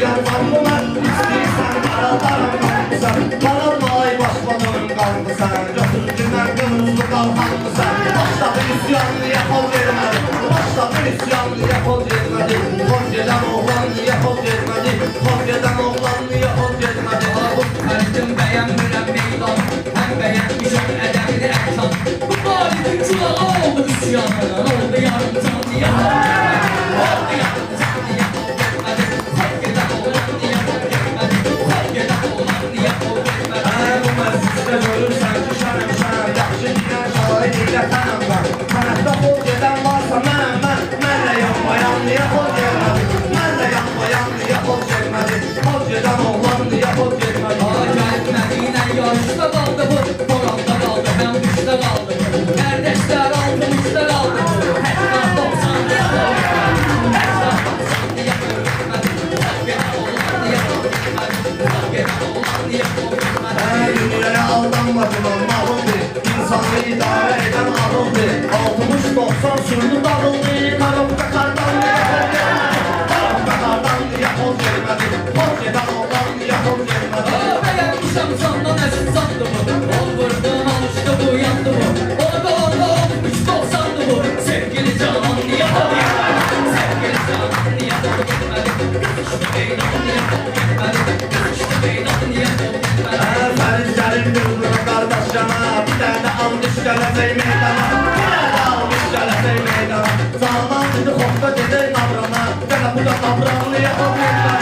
yandan mı ben? İstəyirsən qaralarım qalmısan, qaralmayı başladın qalmısan, götür günən qırmızı qalxanmısan. Başladı üsyanlıya qol vermədi, başladı üsyanlıya qol vermədi. Qol gedən oğlanlıya qol vermədi, qol gedən oğlanlıya qol vermədi. Xəridim bəyənmirəm meydan, həm bəyənmişəm ədəmli ərkan. Bu validin kulağı oldu üsyanın, oldu yarım can diye oldu yarım can diye vermədi. Qol gedən oğlanlıya qol vermədi, qol gedən oğlanlıya qol vermədi. Bu məclisdə görürsən ki şərəmşən, yaxşı deyən şahid ilə sənəm mən. Sənətdə qol gedən varsa mənəm mən, mənlə yanmayanlıya qol vermədi, mənlə yanmayanlıya qol vermədi. Qol gedən oğlanlıya qol vermədi. Gəlmədiyinə yarışda qaldı bu, Qoranda qaldı, həm düşdə qaldı bu. Qardeşlər aldı, üçdə qaldı bu. Hətta 90 diyə qol vermədi, hətta 90 diyə qol vermədi. Qol gedən oğlanlıya qol vermədi, qol gedən oğlanlıya qol vermədi. Dünyaya aldanmadın olmalıdır, insanı idarə edən ağıldır. 60-90 sürünü dağıldı, karabka kardanlıya qol vermədi, karabka kardanlıya qol vermədi. Qol gedən oğlanlıya qol vermədi. Bəyənmişəm candan əziz zandı bu. Ol vurdun, alışdı bu, yandı bu. Onu qalanda olmuş 90'dı bu. Sevgili canan niyə qol vermədi? Sevgili canan niyə qol vermədi? İşte meydan niyə qol vermədi? İşte meydan niyə qol vermədi? Fərid gəlir bülbülü qardaş yana, bir dənə almış gələcək meydana, bir dənə almış gələcək meydana. Canan dedi xofda gedək nabrana, gələ bu da nabranlıya qol vermədi.